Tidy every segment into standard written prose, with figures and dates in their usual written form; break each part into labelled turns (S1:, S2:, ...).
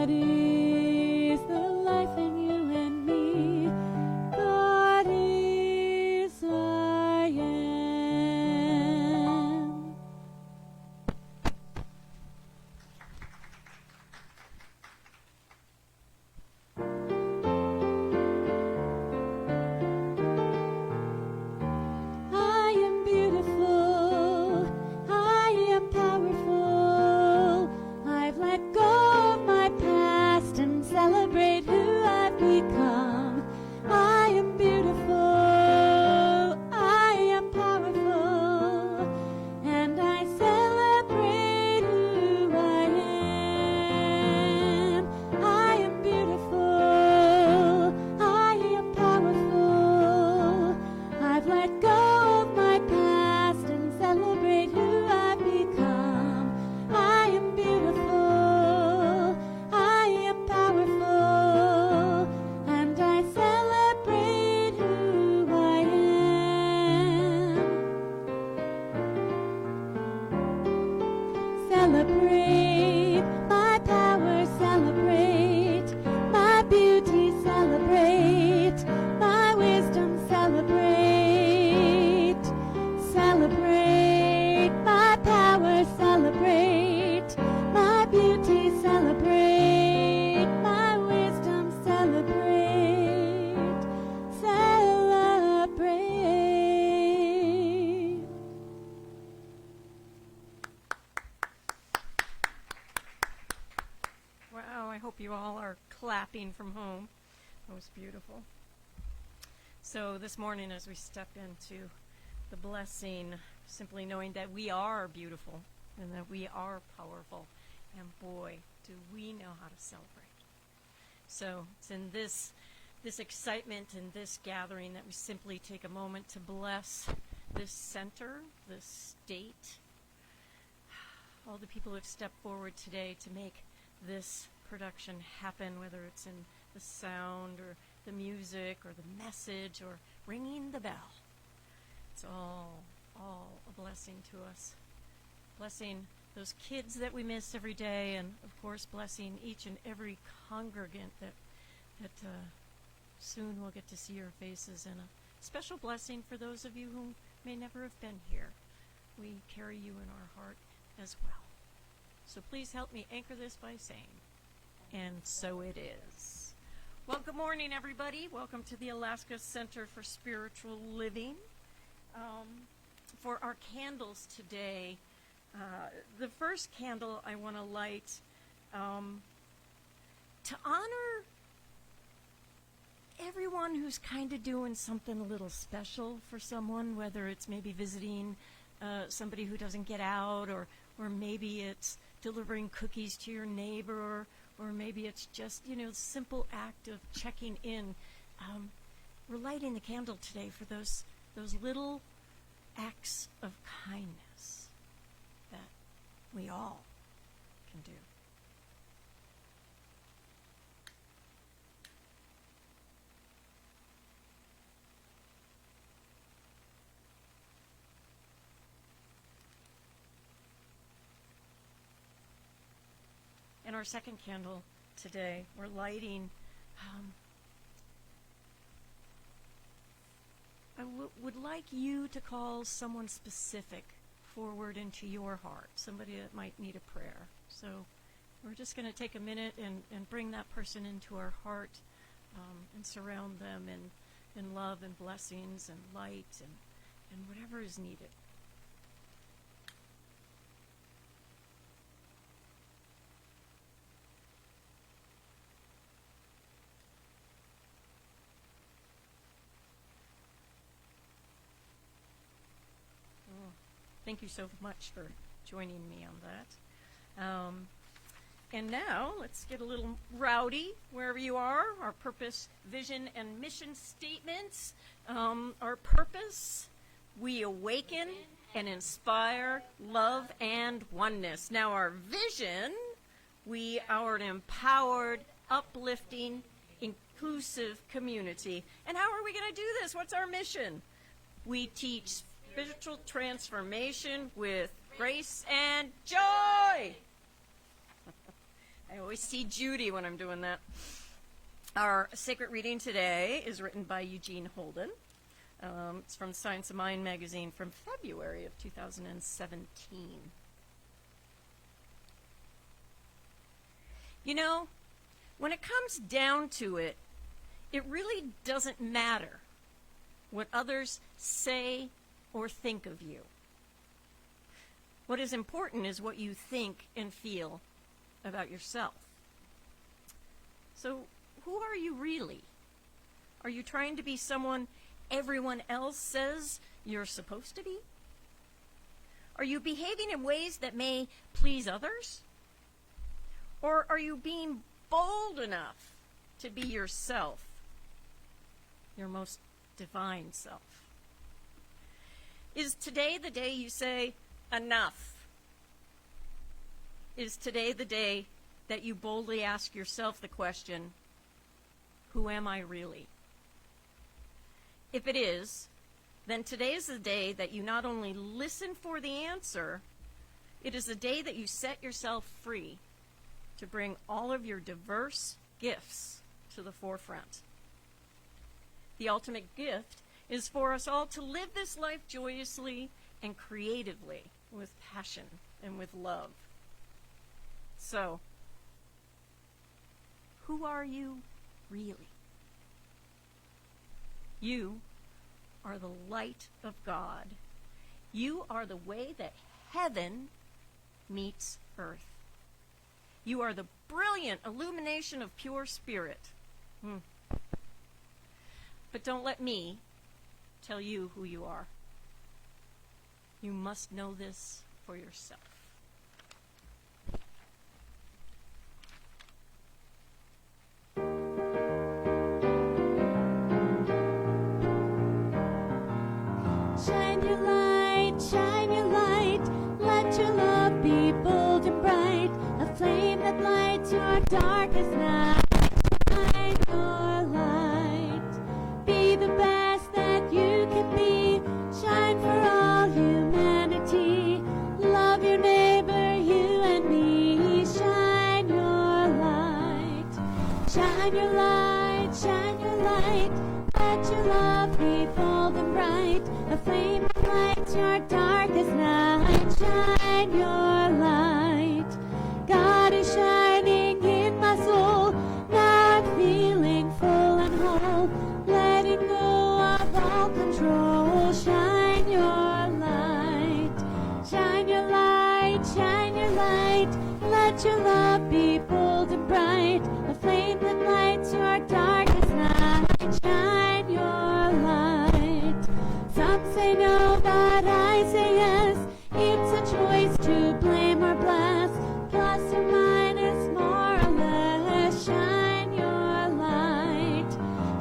S1: God is the life in you and me. God is I am. I am beautiful. I am powerful. I've let go of my past and celebrate who I've become. I am beautiful. I am powerful. And I celebrate who I am. I am beautiful. I am powerful. I've let go of my past and celebrate who I've become. I am beautiful. I am powerful. And I celebrate who I am. Celebrate my power, celebrate my beauty, celebrate my wisdom, celebrate. Celebrate my power, celebrate my beauty, celebrate my wisdom, celebrate. Celebrate.
S2: Wow, I hope you all are clapping from home. That was beautiful. So this morning as we step into the blessing, simply knowing that we are beautiful and that we are powerful, and boy, do we know how to celebrate. So it's in this excitement and this gathering that we simply take a moment to bless this center, this state, all the people who have stepped forward today to make this production happen, whether it's in the sound or the music or the message or ringing the bell. It's all a blessing to us. Blessing those kids that we miss every day, and of course blessing each and every congregant that soon we'll get to see your faces, and a special blessing for those of you who may never have been here. We carry you in our heart as well. So please help me anchor this by saying, and so it is. Well, good morning, everybody. Welcome to the Alaska Center for Spiritual Living. For our candles today, the first candle I want to light to honor everyone who's kind of doing something a little special for someone, whether it's maybe visiting somebody who doesn't get out, or maybe it's delivering cookies to your neighbor, or maybe it's just, simple act of checking in. We're lighting the candle today for those little acts of kindness that we all can do. And our second candle today, we're lighting. I would like you to call someone specific forward into your heart, somebody that might need a prayer. So we're just going to take a minute and bring that person into our heart and surround them in love and blessings and light and whatever is needed. Thank you so much for joining me on that. And now, let's get a little rowdy wherever you are. Our purpose, vision, and mission statements. Our purpose, we awaken and inspire love and oneness. Now, our vision, we are an empowered, uplifting, inclusive community. And how are we going to do this? What's our mission? We teach spiritual transformation with grace and joy. I always see Judy when I'm doing that. Our sacred reading today is written by Eugene Holden. It's from Science of Mind magazine from February of 2017. You know, when it comes down to it, it really doesn't matter what others say or think of you. What is important is what you think and feel about yourself. So, who are you really? Are you trying to be someone everyone else says you're supposed to be? Are you behaving in ways that may please others? Or are you being bold enough to be yourself, your most divine self? Is today the day you say, enough? Is today the day that you boldly ask yourself the question, who am I really? If it is, then today is the day that you not only listen for the answer, it is the day that you set yourself free to bring all of your diverse gifts to the forefront. The ultimate gift is for us all to live this life joyously and creatively, with passion and with love. So, who are you really? You are the light of God. You are the way that heaven meets earth. You are the brilliant illumination of pure spirit. But don't let me tell you who you are. You must know this for yourself.
S1: Shine your light, let your love be bold and bright, a flame that lights your darkest night. Shine your light, be the best that you can be, shine for all humanity, love your neighbor, you and me. Shine your light, shine your light, shine your light, let your love be bold and bright, a flame that lights your darkest night. Shine your light. God is shining in my soul. Now I'm feeling full and whole, letting go of all control. Shine your light. Shine your light. Shine your light. Let your love be bold and bright, a flame that lights your darkest night. Shine your light. Some say no, but I say yes. It's a choice to blame or bless, plus or minus, more or less. Shine your light.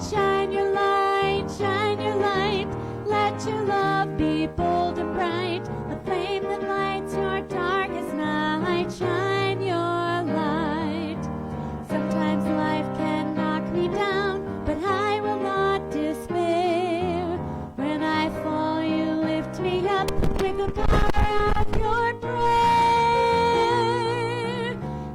S1: Shine your light. Shine your light. Let your love be bold and bright, a flame that lights your darkest night. Shine your light. Sometimes life can knock me down, but I will not despair. When I fall, you lift me up with the power of your prayer.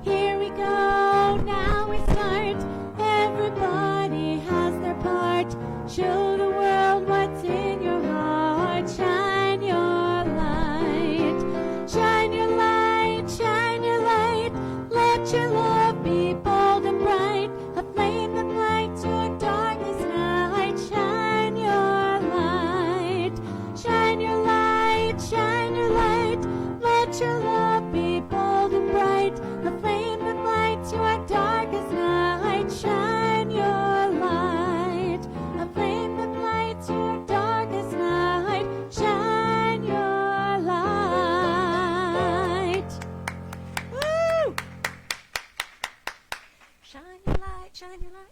S1: Here we go, now we start. Everybody has their part. Show the world what's in your heart. Shine your light. Shine your light. Shine your light. Let your love be bold and bright, a flame that lights your darkest night. Shine your light. Shine your light. Shine your light. Let your love be bold and bright, a flame that lights your darkest night. Shine your light. A flame that lights your darkest night. Shine your light. Woo!
S2: Shine your light, shine your light.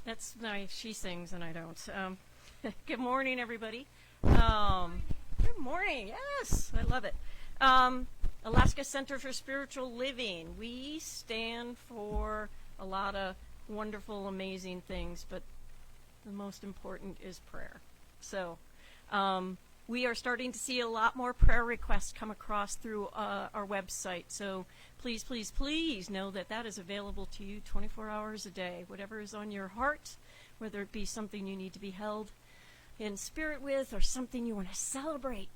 S2: That's nice. She sings and I don't. Good morning, everybody. Good morning. Yes, I love it. Alaska Center for Spiritual Living. We stand for a lot of wonderful, amazing things, but the most important is prayer. So, we are starting to see a lot more prayer requests come across through our website. So please, please, please know that that is available to you 24 hours a day. Whatever is on your heart, whether it be something you need to be held in spirit with or something you want to celebrate,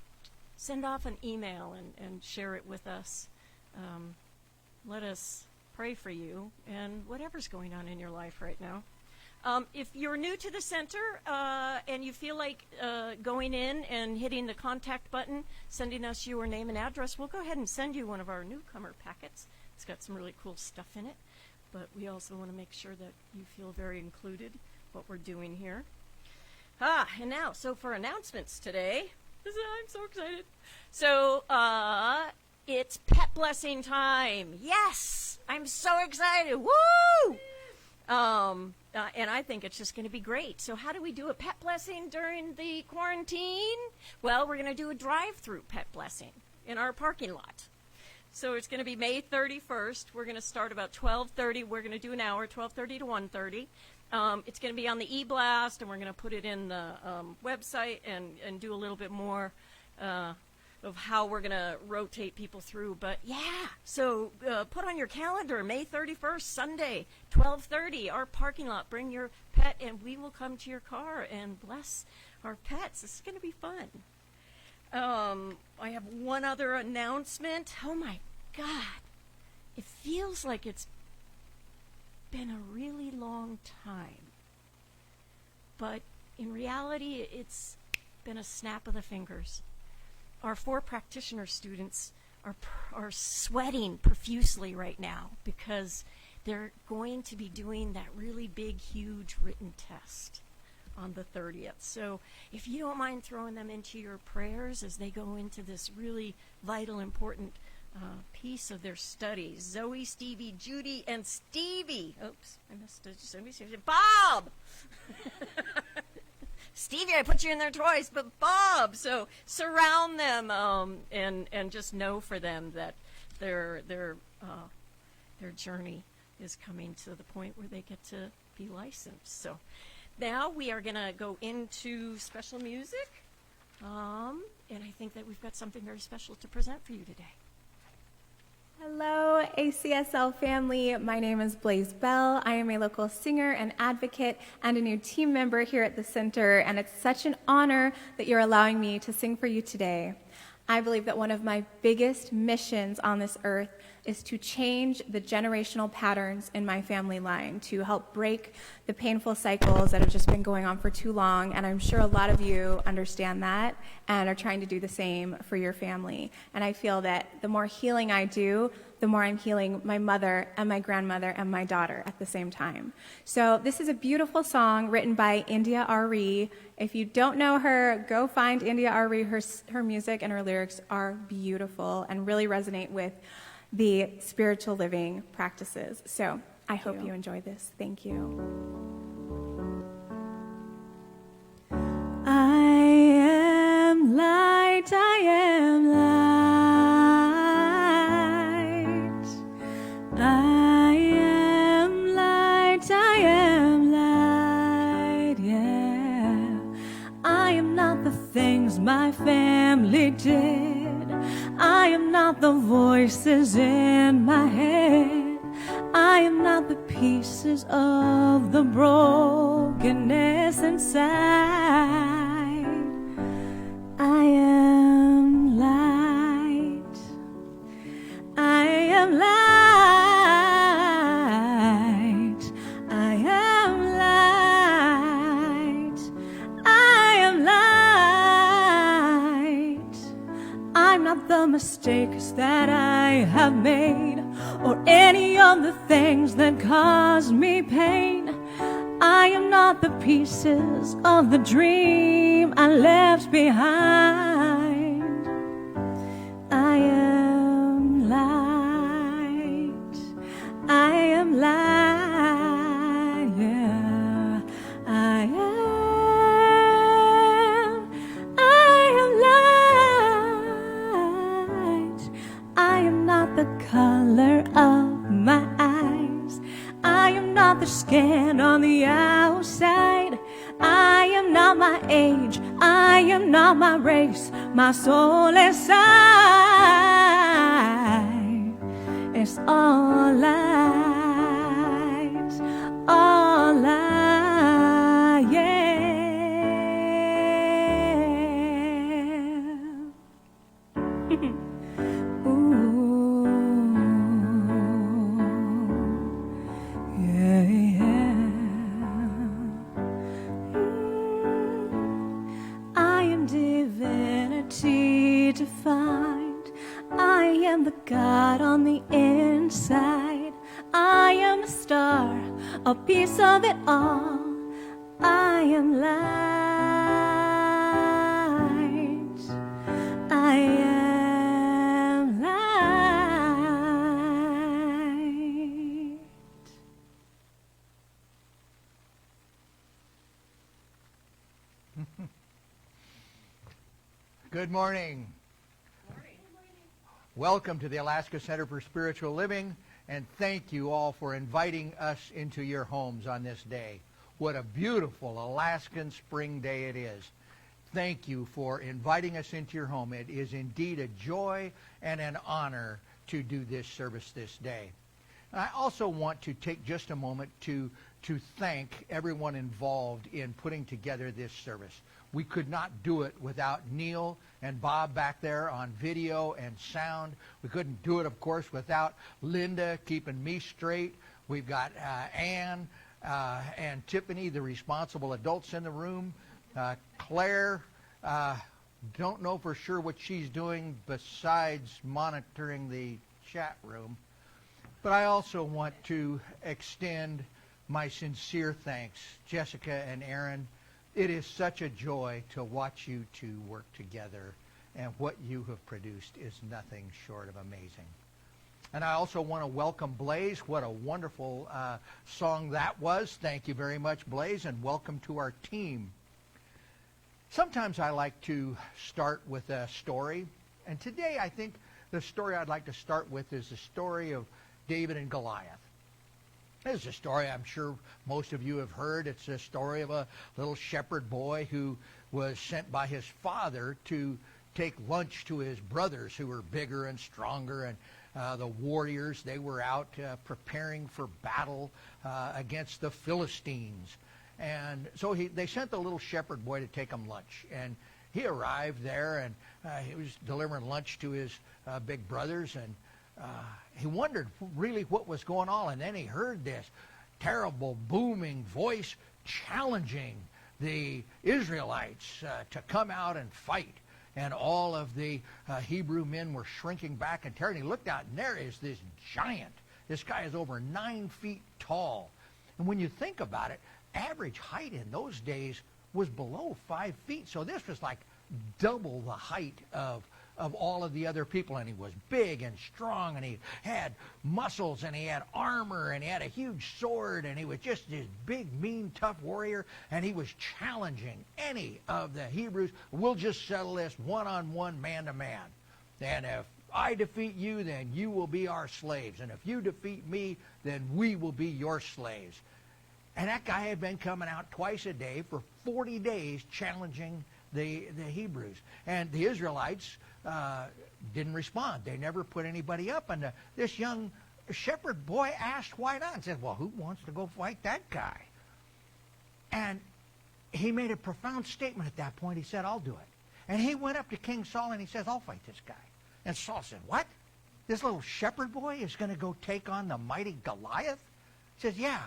S2: send off an email and share it with us. Let us pray for you and whatever's going on in your life right now. If you're new to the center and you feel like going in and hitting the contact button, sending us your name and address, we'll go ahead and send you one of our newcomer packets. It's got some really cool stuff in it, but we also want to make sure that you feel very included what we're doing here. And now, so for announcements today, I'm so excited. So it's Pet Blessing time. Yes, I'm so excited. Woo! And I think it's just going to be great. So how do we do a pet blessing during the quarantine? Well, we're going to do a drive-through pet blessing in our parking lot. So it's going to be May 31st. We're going to start about 12:30. We're going to do an hour, 12:30 to 1:30. It's going to be on the e-blast, and we're going to put it in the website and do a little bit more of how we're going to rotate people through. But yeah, so put on your calendar, May 31st, Sunday, 12:30, our parking lot. Bring your pet, and we will come to your car and bless our pets. This is going to be fun. I have one other announcement. Oh, my God. It feels like it's been a really long time. But in reality, it's been a snap of the fingers. Our 4 practitioner students are sweating profusely right now because they're going to be doing that really big, huge written test on the 30th. So if you don't mind throwing them into your prayers as they go into this really vital, important piece of their studies. Zoe, Stevie, Judy, and Stevie. Oops, I missed it. Bob! Stevie, I put you in there twice, but Bob. So surround them and just know for them that their journey is coming to the point where they get to be licensed. So now we are going to go into special music, and I think that we've got something very special to present for you today.
S3: Hello, ACSL family. My name is Blaze Bell. I am a local singer and advocate and a new team member here at the center, and it's such an honor that you're allowing me to sing for you today. I believe that one of my biggest missions on this earth is to change the generational patterns in my family line, to help break the painful cycles that have just been going on for too long. And I'm sure a lot of you understand that and are trying to do the same for your family. And I feel that the more healing I do, the more I'm healing my mother and my grandmother and my daughter at the same time. So this is a beautiful song written by India Ari. If you don't know her, go find India Ari. Her music and her lyrics are beautiful and really resonate with the spiritual living practices. So I hope you enjoy this. Thank you. I am light, I am light. I am light, I am light, yeah. I am not the things my family did. I am not the voices in my head. I am not the pieces of the brokenness inside. I am light. I am light. I am light. I am light. I'm not the mistakes that I have made, or any of the things that cause me pain. I am not the pieces of the dream I left behind. I am light. I am light, yeah. I am light. I am not the color of my eyes. I am not the skin on the outside. I am not my age, I am not my race, my soul inside is all light, all I am. Ooh, yeah, yeah. I am divinity defined. I am the God on the inside. I am a star, a piece of it all. I am light. I am light.
S4: Good morning. Welcome to the Alaska Center for Spiritual Living, and thank you all for inviting us into your homes on this day. What a beautiful Alaskan spring day it is. Thank you for inviting us into your home. It is indeed a joy and an honor to do this service this day. And I also want to take just a moment to thank everyone involved in putting together this service. We could not do it without Neil and Bob back there on video and sound. We couldn't do it, of course, without Linda keeping me straight. We've got Ann and Tiffany, the responsible adults in the room. Claire, don't know for sure what she's doing besides monitoring the chat room. But I also want to extend my sincere thanks, Jessica and Aaron. It is such a joy to watch you two work together, and what you have produced is nothing short of amazing. And I also want to welcome Blaze. What a wonderful song that was. Thank you very much, Blaze, and welcome to our team. Sometimes I like to start with a story, and today I think the story I'd like to start with is the story of David and Goliath. This is a story I'm sure most of you have heard. It's a story of a little shepherd boy who was sent by his father to take lunch to his brothers who were bigger and stronger, and the warriors. They were out preparing for battle against the Philistines. And so they sent the little shepherd boy to take him lunch. And he arrived there, and he was delivering lunch to his big brothers, and he wondered really what was going on, and then he heard this terrible booming voice challenging the Israelites to come out and fight. And all of the Hebrew men were shrinking back in terror. And he looked out, and there is this giant. This guy is over 9 feet tall. And when you think about it, average height in those days was below 5 feet. So this was like double the height of all of the other people, and he was big and strong, and he had muscles, and he had armor, and he had a huge sword, and he was just this big, mean, tough warrior, and he was challenging any of the Hebrews. We'll just settle this one-on-one, man-to-man. And if I defeat you, then you will be our slaves, and if you defeat me, then we will be your slaves. And that guy had been coming out twice a day for 40 days challenging the Hebrews. And the Israelites didn't respond. They never put anybody up. And this young shepherd boy asked why not, and said, well, who wants to go fight that guy? And he made a profound statement at that point. He said, I'll do it. And he went up to King Saul and he says, I'll fight this guy. And Saul said, what? This little shepherd boy is going to go take on the mighty Goliath? He says, yeah.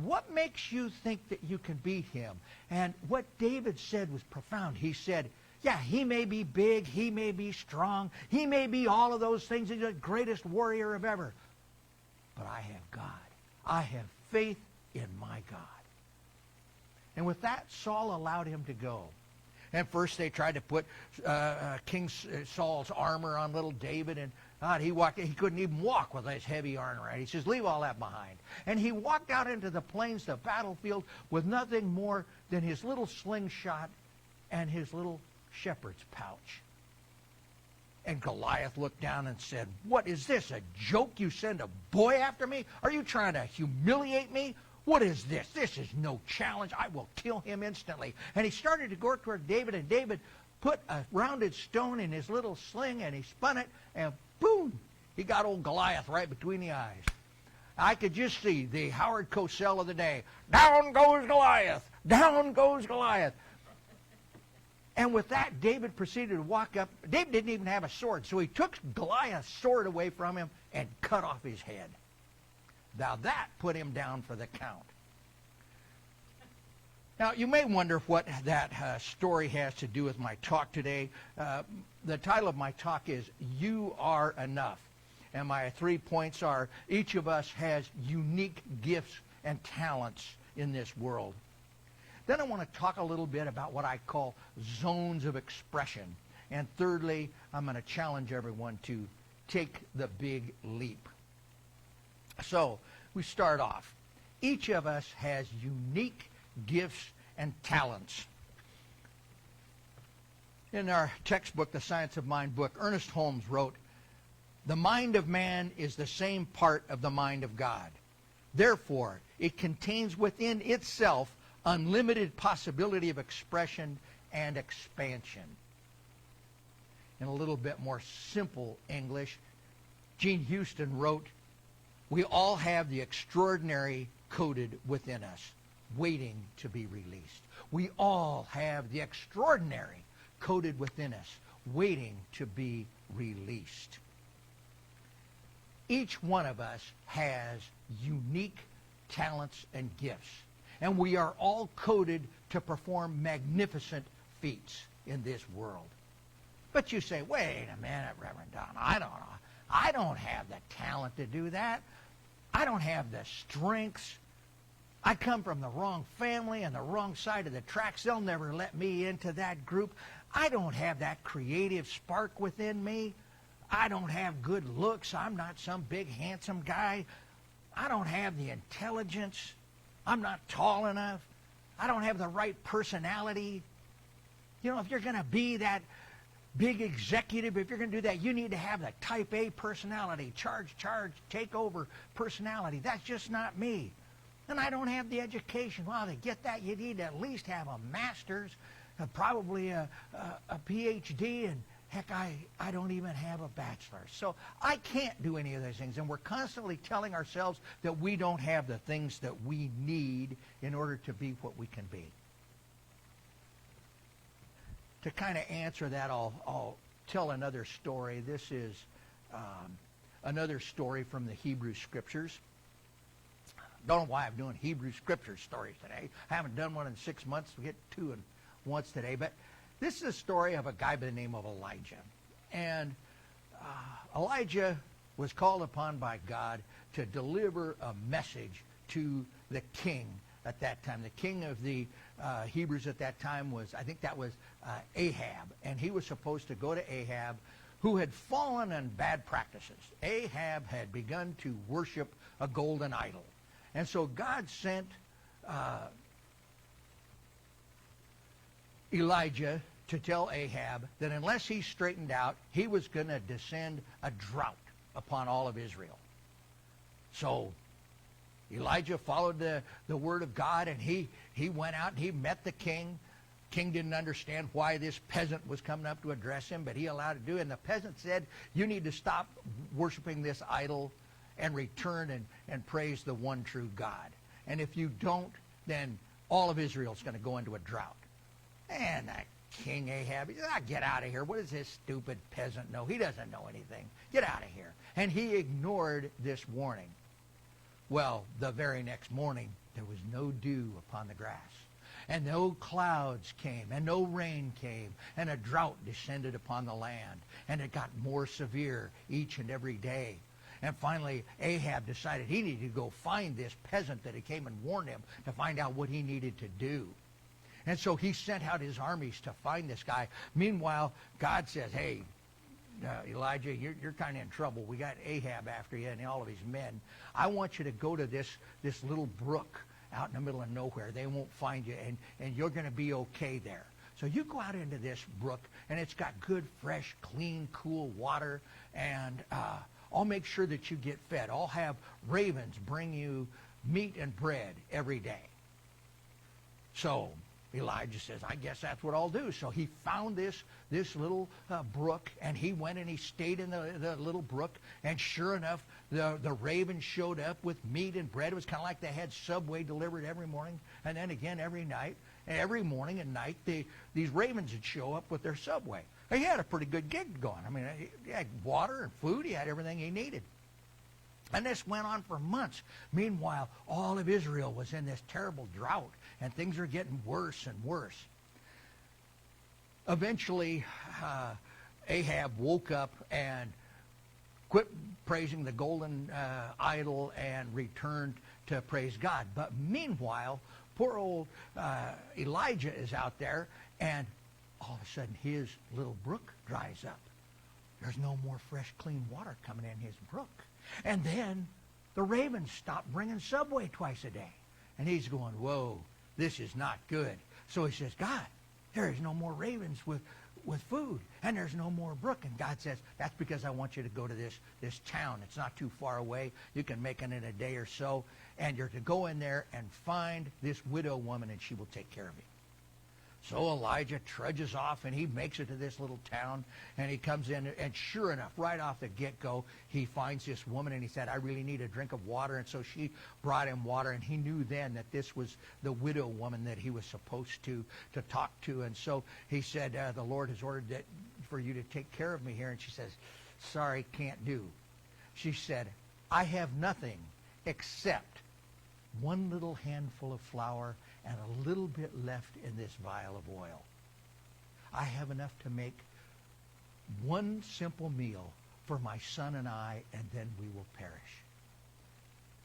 S4: What makes you think that you can beat him? And what David said was profound. He said, yeah, he may be big, he may be strong, he may be all of those things. He's the greatest warrior of ever. But I have God. I have faith in my God. And with that, Saul allowed him to go. And first they tried to put King Saul's armor on little David, and he couldn't even walk with his heavy armor. He says, leave all that behind. And he walked out into the plains, the battlefield, with nothing more than his little slingshot and his little shepherd's pouch. And Goliath looked down and said, what is this, a joke? You send a boy after me? Are you trying to humiliate me? What is this? This is no challenge. I will kill him instantly. And he started to go toward David, and David put a rounded stone in his little sling, and he spun it, and boom, he got old Goliath right between the eyes. I could just see the Howard Cosell of the day. Down goes Goliath. Down goes Goliath. And with that, David proceeded to walk up. David didn't even have a sword, so he took Goliath's sword away from him and cut off his head. Now that put him down for the count. Now, you may wonder what that story has to do with my talk today. The title of my talk is You Are Enough. And my 3 points are, each of us has unique gifts and talents in this world. Then I want to talk a little bit about what I call zones of expression. And thirdly, I'm going to challenge everyone to take the big leap. So, we start off. Each of us has unique gifts and talents. In our textbook, the Science of Mind book, Ernest Holmes wrote, "The mind of man is the same part of the mind of God. Therefore, it contains within itself unlimited possibility of expression and expansion." In a little bit more simple English, Gene Houston wrote, "We all have the extraordinary coded within us, waiting to be released." We all have the extraordinary coded within us, waiting to be released. Each one of us has unique talents and gifts, and we are all coded to perform magnificent feats in this world. But you say, wait a minute, Reverend Don, I don't have the talent to do that. I don't have the strengths. I come from the wrong family and the wrong side of the tracks. They'll never let me into that group. I don't have that creative spark within me. I don't have good looks. I'm not some big handsome guy. I don't have the intelligence. I'm not tall enough. I don't have the right personality. You know, if you're going to be that big executive, if you're going to do that, you need to have the type A personality, charge, take over personality. That's just not me. And I don't have the education. Well, to get that, you need to at least have a master's, probably a PhD, and heck, I don't even have a bachelor's. So I can't do any of those things. And we're constantly telling ourselves that we don't have the things that we need in order to be what we can be. To kind of answer that, I'll tell another story. This is another story from the Hebrew Scriptures. Don't know why I'm doing Hebrew Scripture stories today. I haven't done one in 6 months. We get two in once today. But this is a story of a guy by the name of Elijah. And Elijah was called upon by God to deliver a message to the king at that time. The king of the Hebrews at that time was, I think that was Ahab. And he was supposed to go to Ahab, who had fallen in bad practices. Ahab had begun to worship a golden idol. And so God sent Elijah to tell Ahab that unless he straightened out, he was going to descend a drought upon all of Israel. So Elijah followed the word of God, and he went out and he met the king. King didn't understand why this peasant was coming up to address him, but he allowed it to do. And the peasant said, "You need to stop worshiping this idol and return and praise the one true God. And if you don't, then all of Israel's going to go into a drought." And that King Ahab, he said, "Get out of here. What does this stupid peasant know? He doesn't know anything. Get out of here." And he ignored this warning. Well, the very next morning, there was no dew upon the grass. And no clouds came, and no rain came, and a drought descended upon the land. And it got more severe each and every day. And finally, Ahab decided he needed to go find this peasant that had came and warned him to find out what he needed to do. And so he sent out his armies to find this guy. Meanwhile, God says, "Hey, Elijah, you're kind of in trouble. We got Ahab after you and all of his men. I want you to go to this little brook out in the middle of nowhere. They won't find you, and you're going to be okay there. So you go out into this brook, and it's got good, fresh, clean, cool water, and I'll make sure that you get fed. I'll have ravens bring you meat and bread every day. So Elijah says, I guess that's what I'll do. So he found this little brook, and he went and he stayed in the little brook, and sure enough, the ravens showed up with meat and bread. It was kind of like they had Subway delivered every morning, and then again every night. And every morning and night, these ravens would show up with their Subway. He had a pretty good gig going. I mean, he had water and food. He had everything he needed. And this went on for months. Meanwhile, all of Israel was in this terrible drought, and things are getting worse and worse. Eventually, Ahab woke up and quit praising the golden idol and returned to praise God. But meanwhile, poor old Elijah is out there, and all of a sudden his little brook dries up. There's no more fresh, clean water coming in his brook. And then the ravens stop bringing Subway twice a day. And he's going, whoa, this is not good. So he says, God, there is no more ravens with food, and there's no more brook. And God says, that's because I want you to go to this town. It's not too far away. You can make it in a day or so. And you're to go in there and find this widow woman, and she will take care of you. So Elijah trudges off, and he makes it to this little town, and he comes in, and sure enough, right off the get-go, he finds this woman, and he said, I really need a drink of water. And so she brought him water, and he knew then that this was the widow woman that he was supposed to talk to. And so he said, the Lord has ordered that for you to take care of me here. And she says, sorry, can't do. She said, I have nothing except one little handful of flour and a little bit left in this vial of oil. I have enough to make one simple meal for my son and I, and then we will perish.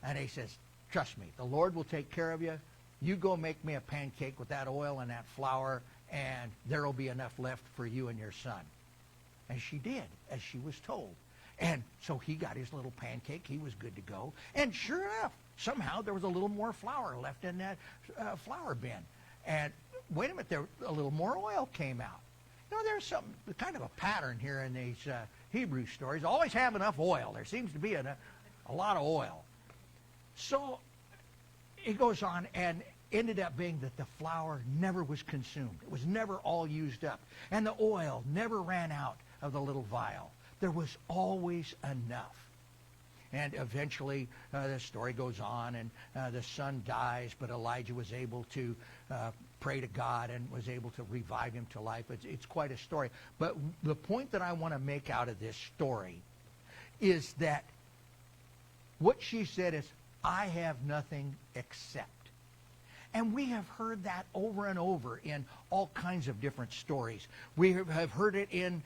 S4: And he says, trust me, the Lord will take care of you. You go make me a pancake with that oil and that flour, and there will be enough left for you and your son. And she did, as she was told. And so he got his little pancake. He was good to go. And sure enough, somehow there was a little more flour left in that flour bin. And wait a minute, a little more oil came out. You know, there's kind of a pattern here in these Hebrew stories. Always have enough oil. There seems to be a lot of oil. So it goes on, and ended up being that the flour never was consumed. It was never all used up. And the oil never ran out of the little vial. There was always enough. And eventually the story goes on, and the son dies, but Elijah was able to pray to God and was able to revive him to life. It's quite a story. But the point that I want to make out of this story is that what she said is, I have nothing except. And we have heard that over and over in all kinds of different stories. We have heard it in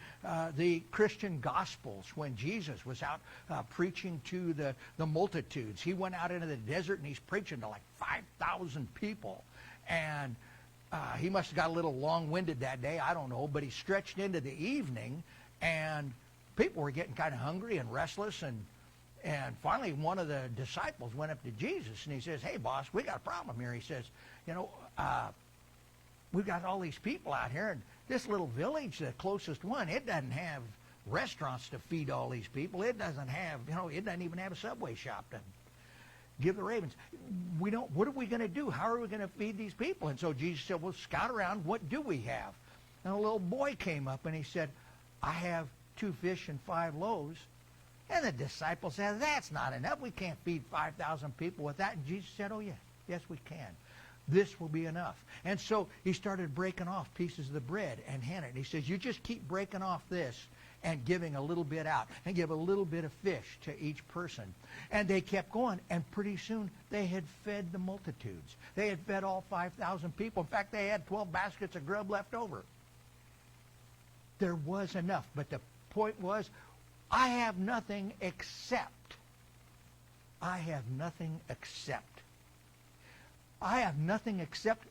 S4: the Christian Gospels when Jesus was out preaching to the multitudes. He went out into the desert and he's preaching to like 5,000 people. And he must have got a little long-winded that day, I don't know, but he stretched into the evening, and people were getting kind of hungry and restless. And finally, one of the disciples went up to Jesus, and he says, hey, boss, we got a problem here. He says, you know, we've got all these people out here, and this little village, the closest one, it doesn't have restaurants to feed all these people. It doesn't have, it doesn't even have a Subway shop to give the ravens. What are we going to do? How are we going to feed these people? And so Jesus said, well, scout around. What do we have? And a little boy came up, and he said, I have 2 fish and 5 loaves. And the disciples said, that's not enough. We can't feed 5,000 people with that. And Jesus said, oh, yes, we can. This will be enough. And so he started breaking off pieces of the bread and handing it. And he says, you just keep breaking off this and giving a little bit out, and give a little bit of fish to each person. And they kept going, and pretty soon they had fed the multitudes. They had fed all 5,000 people. In fact, they had 12 baskets of grub left over. There was enough. But the point was, I have nothing except. I have nothing except. I have nothing except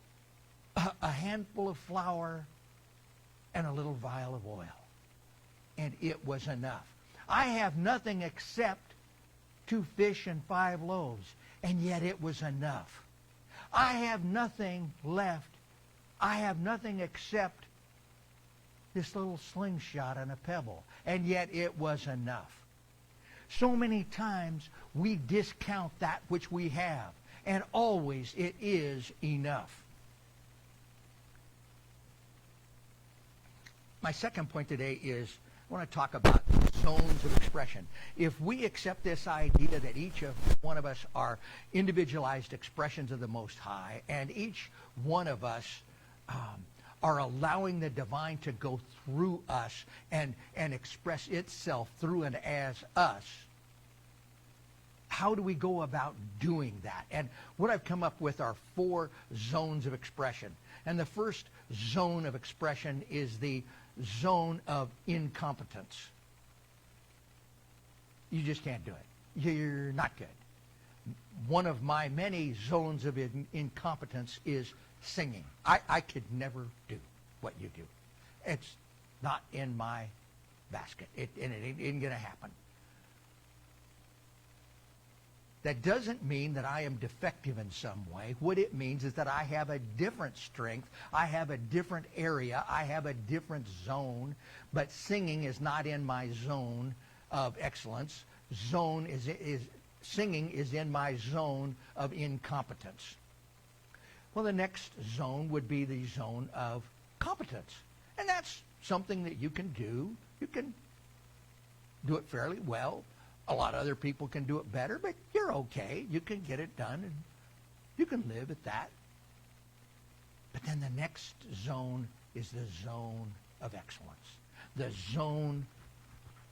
S4: a handful of flour and a little vial of oil. And it was enough. I have nothing except 2 fish and 5 loaves. And yet it was enough. I have nothing left. I have nothing except this little slingshot and a pebble. And yet it was enough. So many times we discount that which we have. and always it is enough. My second point today is I want to talk about zones of expression. If we accept this idea that each of one of us are individualized expressions of the Most High, and each one of us are allowing the divine to go through us and express itself through and as us, how do we go about doing that? And what I've come up with are 4 zones of expression. And the first zone of expression is the zone of incompetence. You just can't do it. You're not good. One of my many zones of incompetence is singing. I could never do what you do. It's not in my basket. It ain't going to happen. That doesn't mean that I am defective in some way. What it means is that I have a different strength. I have a different area. I have a different zone. But singing is not in my zone of excellence. Singing is in my zone of incompetence. Well, the next zone would be the zone of competence. And that's something that you can do. You can do it fairly well. A lot of other people can do it better, but you're okay. You can get it done, and you can live at that. But then the next zone is the zone of excellence. The zone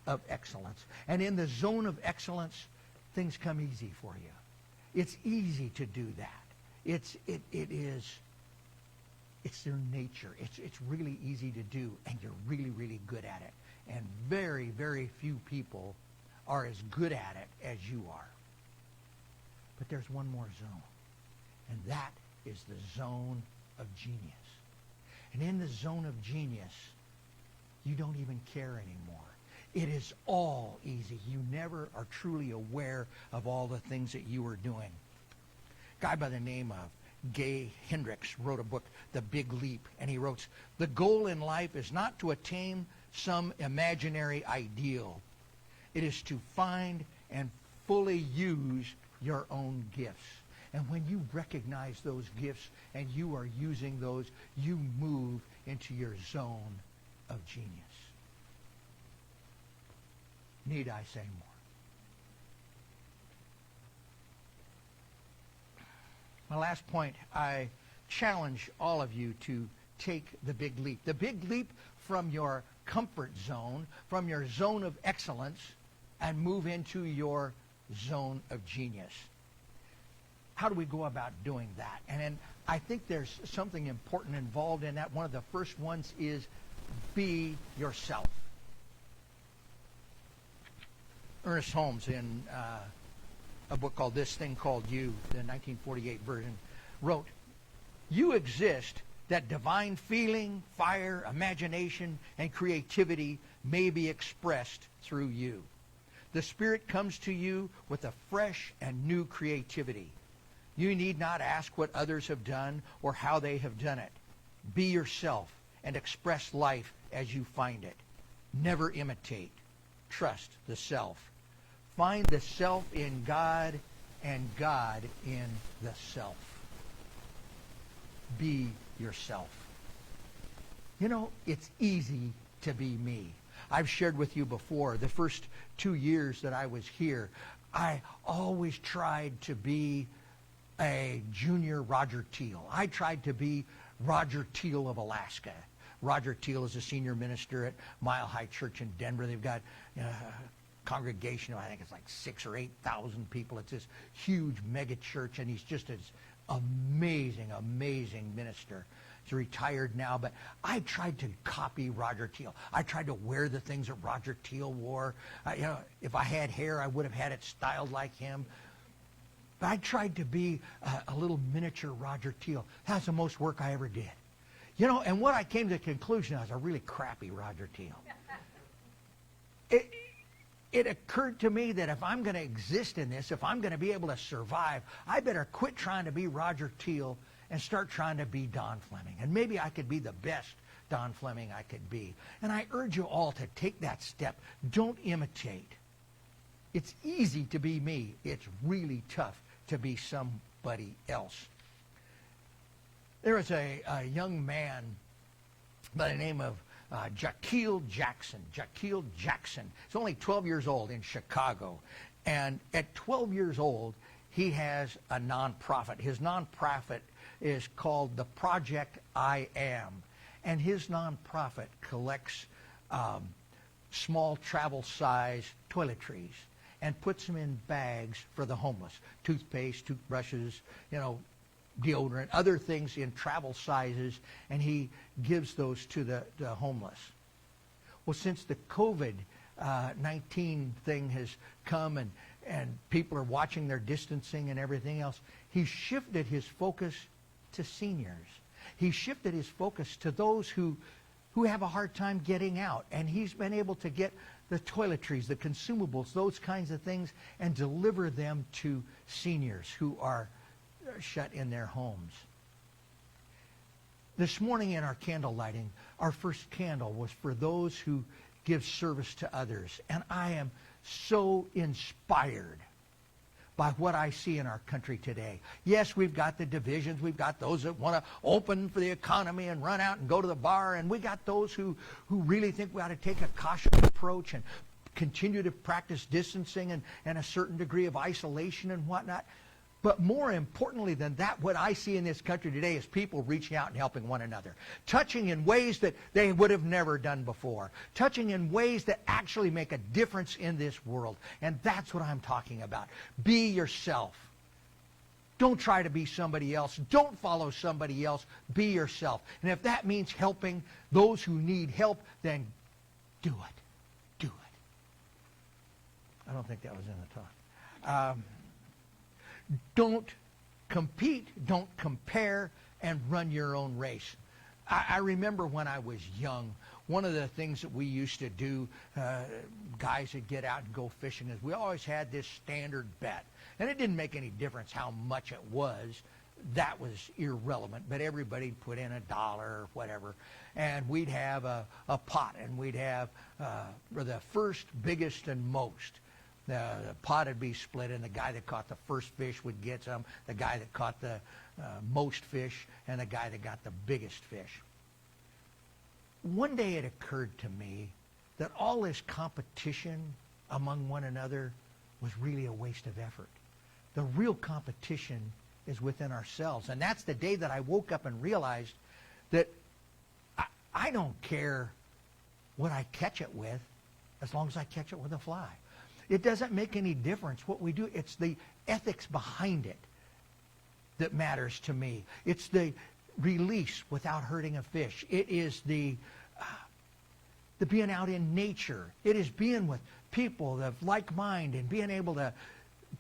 S4: of excellence. And in the zone of excellence, things come easy for you. It's easy to do that. It's their nature. It's really easy to do, and you're really, really good at it. And very, very few people are as good at it as you are. But there's one more zone, and that is the zone of genius. And in the zone of genius, you don't even care anymore. It is all easy. You never are truly aware of all the things that you are doing. A guy by the name of Gay Hendricks wrote a book, The Big Leap, and he wrote, "The goal in life is not to attain some imaginary ideal. It is to find and fully use your own gifts." And when you recognize those gifts and you are using those, you move into your zone of genius. Need I say more? My last point, I challenge all of you to take the big leap. The big leap from your comfort zone, from your zone of excellence, and move into your zone of genius. How do we go about doing that? And then I think there's something important involved in that. One of the first ones is be yourself. Ernest Holmes, in a book called This Thing Called You, the 1948 version, wrote, "You exist that divine feeling, fire, imagination, and creativity may be expressed through you. The Spirit comes to you with a fresh and new creativity. You need not ask what others have done or how they have done it. Be yourself and express life as you find it. Never imitate. Trust the self. Find the self in God and God in the self. Be yourself." You know, it's easy to be me. I've shared with you before, the first 2 years that I was here, I always tried to be a junior Roger Teal. I tried to be Roger Teal of Alaska. Roger Teal is a senior minister at Mile High Church in Denver. They've got a congregation of, I think it's like 6,000 or 8,000 people. It's this huge mega church, and he's just an amazing, amazing minister. He's retired now, but I tried to copy Roger Teal. I tried to wear the things that Roger Teal wore. If I had hair, I would have had it styled like him. But I tried to be a little miniature Roger Teal. That's the most work I ever did. You know, and what I came to the conclusion, I was a really crappy Roger Teal. It occurred to me that if I'm going to exist in this, if I'm going to be able to survive, I better quit trying to be Roger Teal and start trying to be Don Fleming. And maybe I could be the best Don Fleming I could be. And I urge you all to take that step. Don't imitate. It's easy to be me. It's really tough to be anybody else. There was a young man by the name of Shaquille Jackson. Shaquille Jackson. He's only 12 years old in Chicago. And at 12 years old, he has a nonprofit. His nonprofit is called the Project I Am. And his nonprofit collects small travel-size toiletries and puts them in bags for the homeless. Toothpaste, toothbrushes, deodorant, other things in travel sizes, and he gives those to the homeless. Well, since the COVID-19 thing has come and people are watching their distancing and everything else, he shifted his focus to seniors. He shifted his focus to those who have a hard time getting out, and he's been able to get the toiletries, the consumables, those kinds of things, and deliver them to seniors who are shut in their homes. This morning in our candle lighting, our first candle was for those who give service to others. And I am so inspired by what I see in our country today. Yes, we've got the divisions. We've got those that want to open for the economy and run out and go to the bar. And we got those who really think we ought to take a cautious approach and continue to practice distancing and a certain degree of isolation and whatnot. But more importantly than that, what I see in this country today is people reaching out and helping one another. Touching in ways that they would have never done before. Touching in ways that actually make a difference in this world. And that's what I'm talking about. Be yourself. Don't try to be somebody else. Don't follow somebody else. Be yourself. And if that means helping those who need help, then do it. Do it. I don't think that was in the talk. Don't compete, don't compare, and run your own race. I remember when I was young, one of the things that we used to do, guys that get out and go fishing, is we always had this standard bet. And it didn't make any difference how much it was. That was irrelevant. But everybody put in $1 or whatever. And we'd have a pot, and we'd have the first, biggest, and most. The pot would be split, and the guy that caught the first fish would get some, the guy that caught the most fish, and the guy that got the biggest fish. One day it occurred to me that all this competition among one another was really a waste of effort. The real competition is within ourselves. And that's the day that I woke up and realized that I don't care what I catch it with as long as I catch it with a fly. It doesn't make any difference what we do. It's the ethics behind it that matters to me. It's the release without hurting a fish. It is the being out in nature. It is being with people of like mind and being able to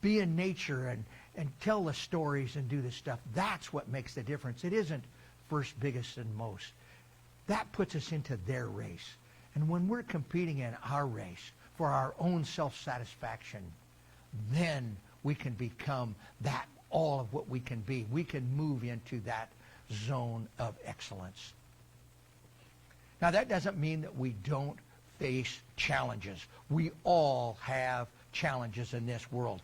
S4: be in nature and tell the stories and do the stuff. That's what makes the difference. It isn't first, biggest, and most. That puts us into their race. And when we're competing in our race for our own self-satisfaction, then we can become that, all of what we can be. We can move into that zone of excellence. Now, that doesn't mean that we don't face challenges. We all have challenges in this world.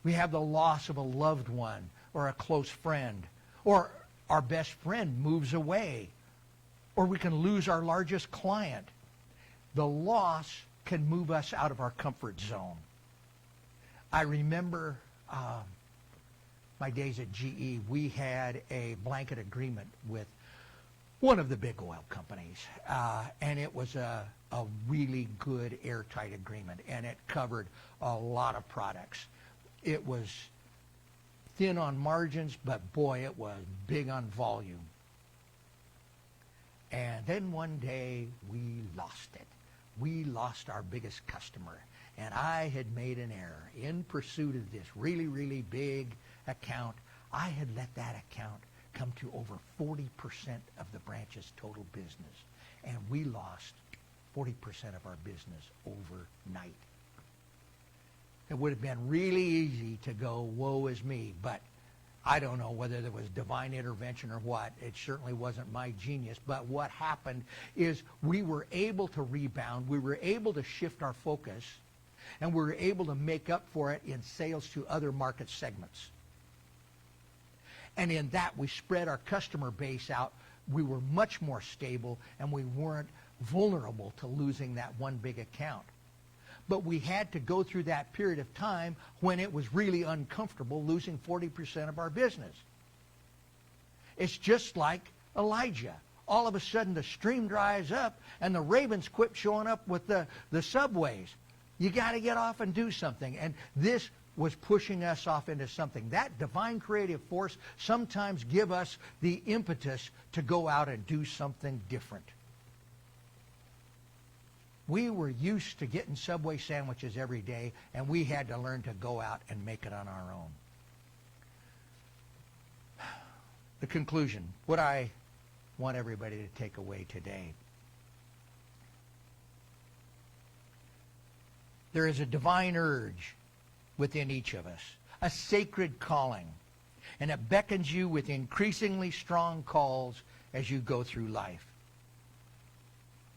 S4: We have the loss of a loved one or a close friend, or our best friend moves away, or we can lose our largest client. The loss can move us out of our comfort zone. I remember my days at GE. We had a blanket agreement with one of the big oil companies, and it was a really good airtight agreement, and it covered a lot of products. It was thin on margins, but boy, it was big on volume. And then one day we lost it. We lost our biggest customer, and I had made an error. In pursuit of this really, really big account, I had let that account come to over 40% of the branch's total business, and we lost 40% of our business overnight. It would have been really easy to go, woe is me, but I don't know whether there was divine intervention or what. It certainly wasn't my genius. But what happened is we were able to rebound. We were able to shift our focus. And we were able to make up for it in sales to other market segments. And in that, we spread our customer base out. We were much more stable, and we weren't vulnerable to losing that one big account. But we had to go through that period of time when it was really uncomfortable losing 40% of our business. It's just like Elijah. All of a sudden the stream dries up and the ravens quit showing up with the subways. You got to get off and do something. And this was pushing us off into something. That divine creative force sometimes give us the impetus to go out and do something different. We were used to getting Subway sandwiches every day, and we had to learn to go out and make it on our own. The conclusion, what I want everybody to take away today. There is a divine urge within each of us, a sacred calling, and it beckons you with increasingly strong calls as you go through life.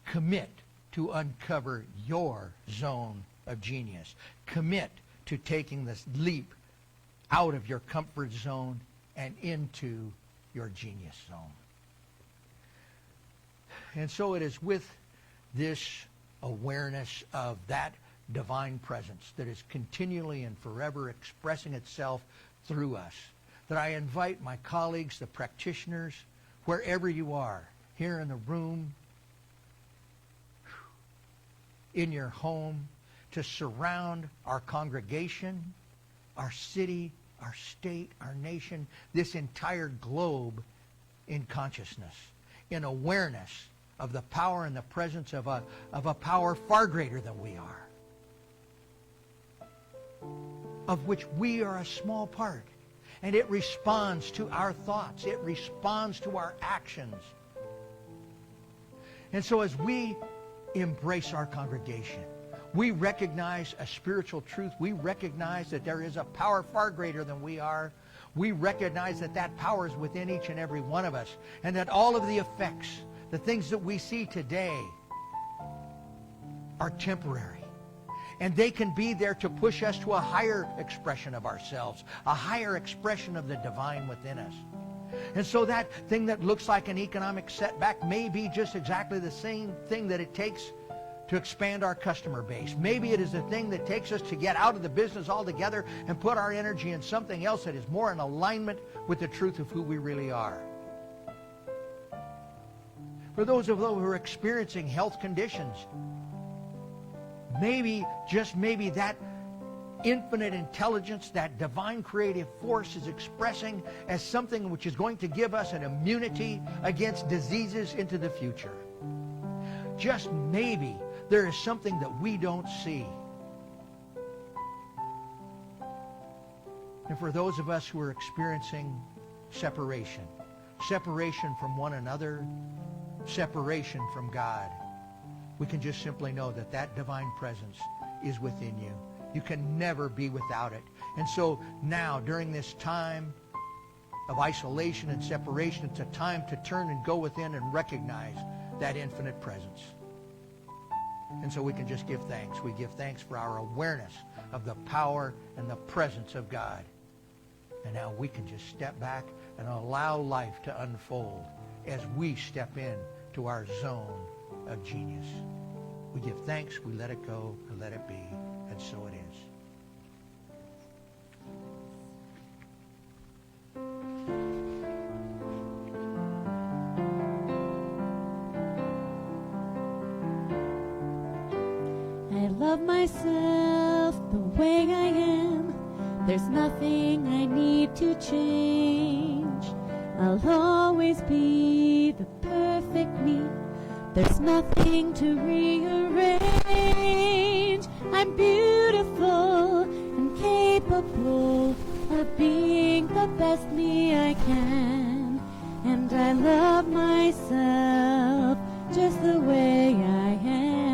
S4: Commit to uncover your zone of genius. Commit to taking this leap out of your comfort zone and into your genius zone. And so it is with this awareness of that divine presence that is continually and forever expressing itself through us that I invite my colleagues, the practitioners, wherever you are, here in the room, in your home, to surround our congregation, our city, our state, our nation, this entire globe in consciousness, in awareness of the power and the presence of a power far greater than we are, of which we are a small part. And it responds to our thoughts. It responds to our actions. And so as we embrace our congregation, we recognize a spiritual truth. We recognize that there is a power far greater than we are. We recognize that that power is within each and every one of us, and that all of the effects, the things that we see today, are temporary. And they can be there to push us to a higher expression of ourselves, a higher expression of the divine within us. And so that thing that looks like an economic setback may be just exactly the same thing that it takes to expand our customer base. Maybe it is the thing that takes us to get out of the business altogether and put our energy in something else that is more in alignment with the truth of who we really are. For those of those who are experiencing health conditions, maybe, just maybe, that infinite intelligence, that divine creative force is expressing as something which is going to give us an immunity against diseases into the future. Just maybe there is something that we don't see. And for those of us who are experiencing separation from one another, separation from God, we can just simply know that that divine presence is within you. You can never be without it. And so now, during this time of isolation and separation, it's a time to turn and go within and recognize that infinite presence. And so we can just give thanks. We give thanks for our awareness of the power and the presence of God. And now we can just step back and allow life to unfold as we step in to our zone of genius. We give thanks, we let it go, and let it be, and so it is.
S1: I love myself the way I am. There's nothing I need to change. I'll always be the perfect me. There's nothing to rearrange. I'm beautiful and capable of being the best me I can. And I love myself just the way I am.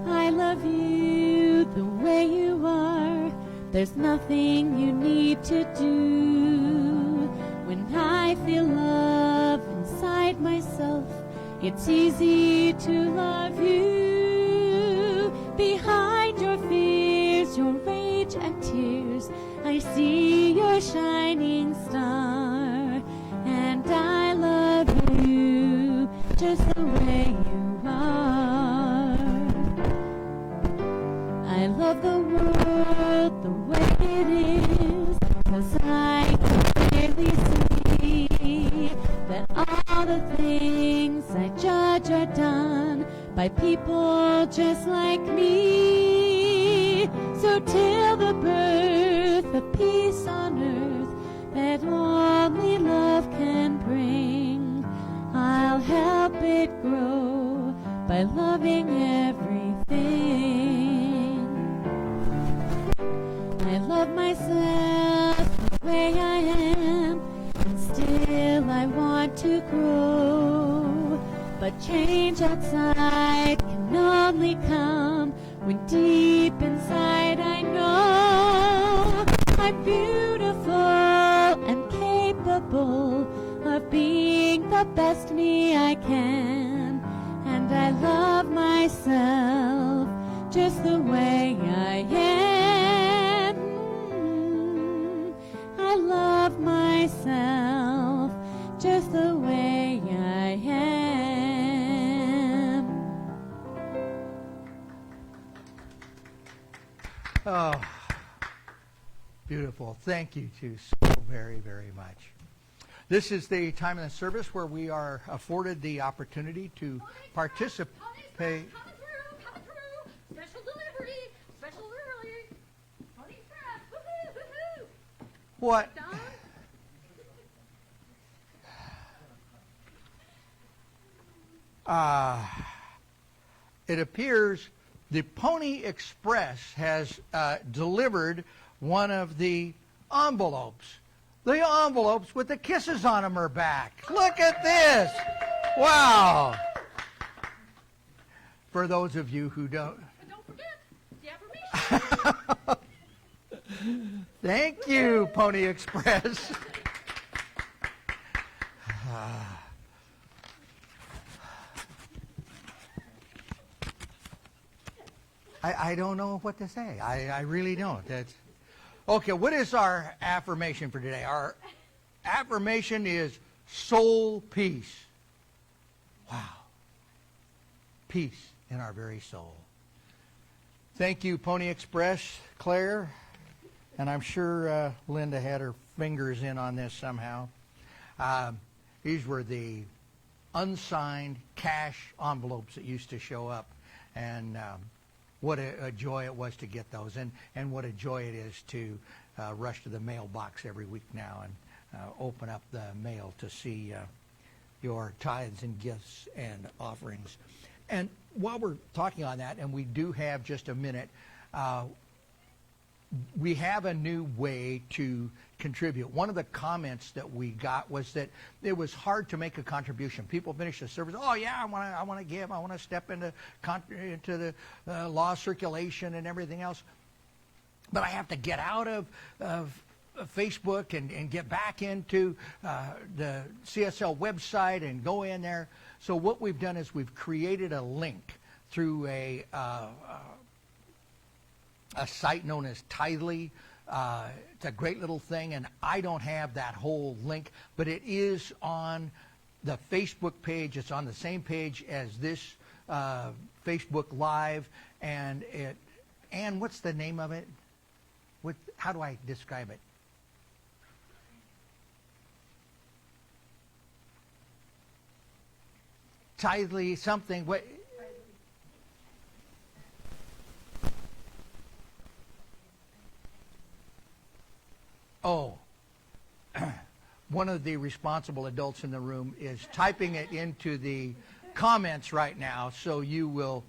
S1: I love you the way you are. There's nothing you need to do. When I feel love inside myself, it's easy to love you. Behind your fears, your rage and tears, I see your shining star, and I love you just the way you are. I love the world the way it is, 'cause I can clearly see that all the things I judge are done by people just like me. So till the birth of peace on earth that only love can bring, I'll help it grow by loving everything. I love myself the way I am, and still I want to grow. But change outside can only come when deep inside I know I'm beautiful and capable of being the best me I can. And I love myself just the way I am. I love myself just the way I am.
S4: Oh, beautiful. Thank you two so very, very much. This is the time in the service where we are afforded the opportunity to participate.
S5: Coming through. Special delivery. Pony Express. Woohoo.
S4: What?
S5: Don?
S4: It appears the Pony Express has delivered one of the envelopes. The envelopes with the kisses on them are back. Look at this. Wow. For those of you who don't...
S5: And don't forget the affirmation.
S4: Thank you, Pony Express. I don't know what to say. I really don't. Okay, what is our affirmation for today? Our affirmation is soul peace. Wow. Peace in our very soul. Thank you, Pony Express, Claire. And I'm sure Linda had her fingers in on this somehow. These were the unsigned cash envelopes that used to show up. And what a joy it was to get those. And what a joy it is to rush to the mailbox every week now and open up the mail to see your tithes and gifts and offerings. And while we're talking on that, and we do have just a minute, we have a new way to contribute. One of the comments that we got was that it was hard to make a contribution. People finish the service, oh yeah, I want to give, I want to step into the law of circulation and everything else, but I have to get out of Facebook and get back into the CSL website and go in there. So what we've done is we've created a link through a site known as Tithely. It's a great little thing, and I don't have that whole link, but it is on the Facebook page. It's on the same page as this Facebook Live, and what's the name of it? How do I describe it? Tithely something. What? Oh, one of the responsible adults in the room is typing it into the comments right now, so you will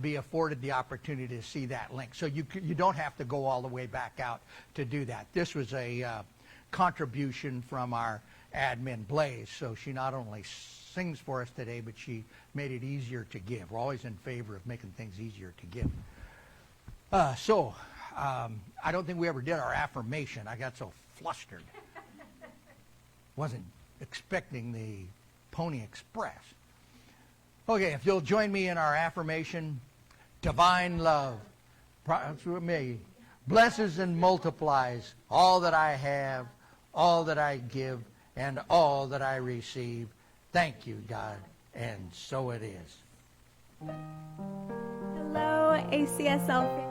S4: be afforded the opportunity to see that link. So you don't have to go all the way back out to do that. This was a contribution from our admin, Blaze. So she not only sings for us today, but she made it easier to give. We're always in favor of making things easier to give. I don't think we ever did our affirmation. I got so flustered. Wasn't expecting the Pony Express. Okay, if you'll join me in our affirmation, divine love through me blesses and multiplies all that I have, all that I give, and all that I receive. Thank you, God, and so it is.
S3: Hello, ACSL family.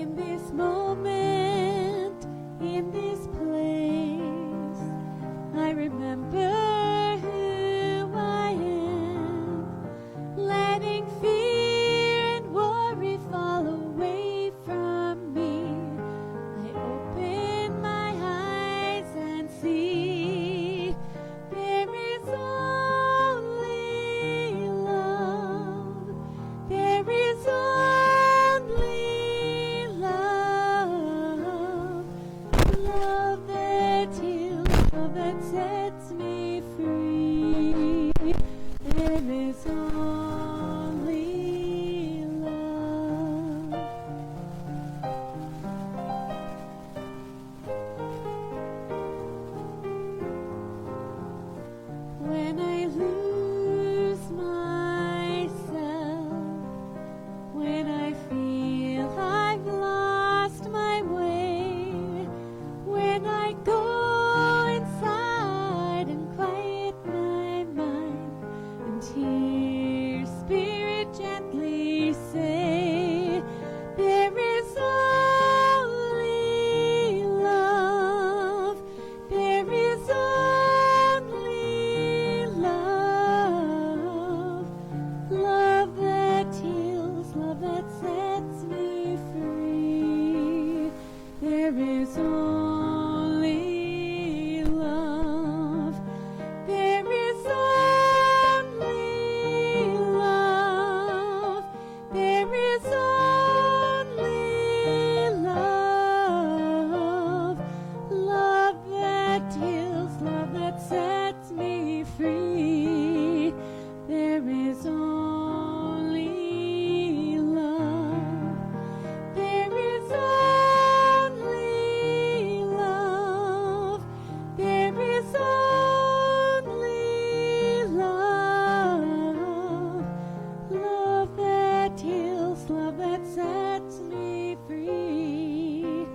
S1: In this moment, in this place, I remember who I am, letting fear and worry fall away from me. I open my eyes and see there is only love. There is only love. Love that heals, love that sets me free. There is only love. When I lose myself, when I feel I've lost my way, when I go inside and quiet my mind and hear Spirit gently say, there is only love. There is only love. Love that heals, love that sets me free. There is only love. There is only love. There is only love. Love that heals, love that sets me free. There is only love. There is only love. There is only love. Love that heals, love that sets me free.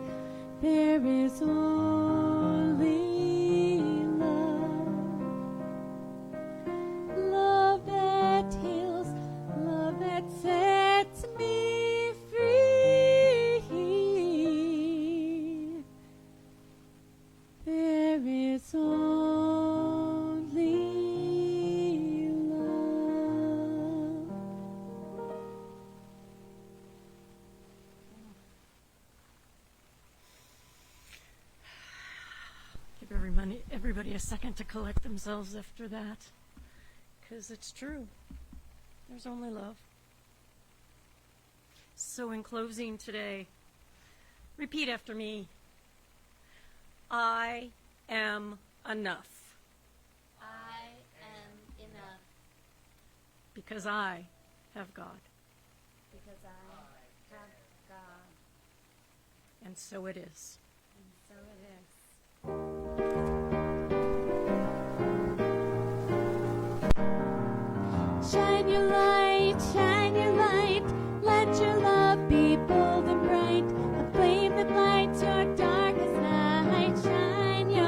S1: There is only love. Love that heals, love that sets me free. There is only love.
S2: Give everybody a second to collect themselves after that. Because it's true. There's only love. So in closing today, repeat after me. I am enough.
S5: I am enough
S2: Because I have God.
S5: because I have God.
S2: And so it is.
S5: And so it is.
S1: Shine your light, let your love be bold and bright, a flame that lights your darkest night. Shine your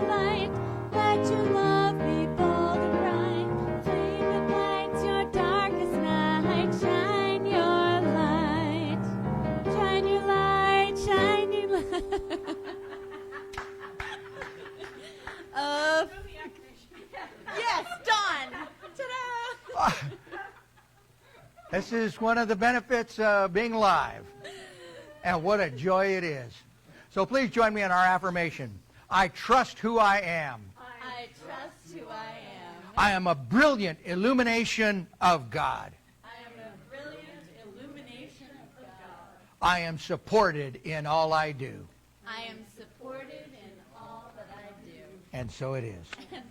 S1: light, let your love be bold and bright, a flame that lights your darkest night. Shine your light, shine your light, shine your light. Yes, done. Ta-da!
S4: This is one of the benefits of being live. And what a joy it is. So please join me in our affirmation. I trust who I am.
S1: I trust who I am.
S4: I am a brilliant illumination of God.
S1: I am a brilliant illumination of God.
S4: I am supported in all I do.
S1: I am supported in all that I do.
S4: And so it is.
S1: And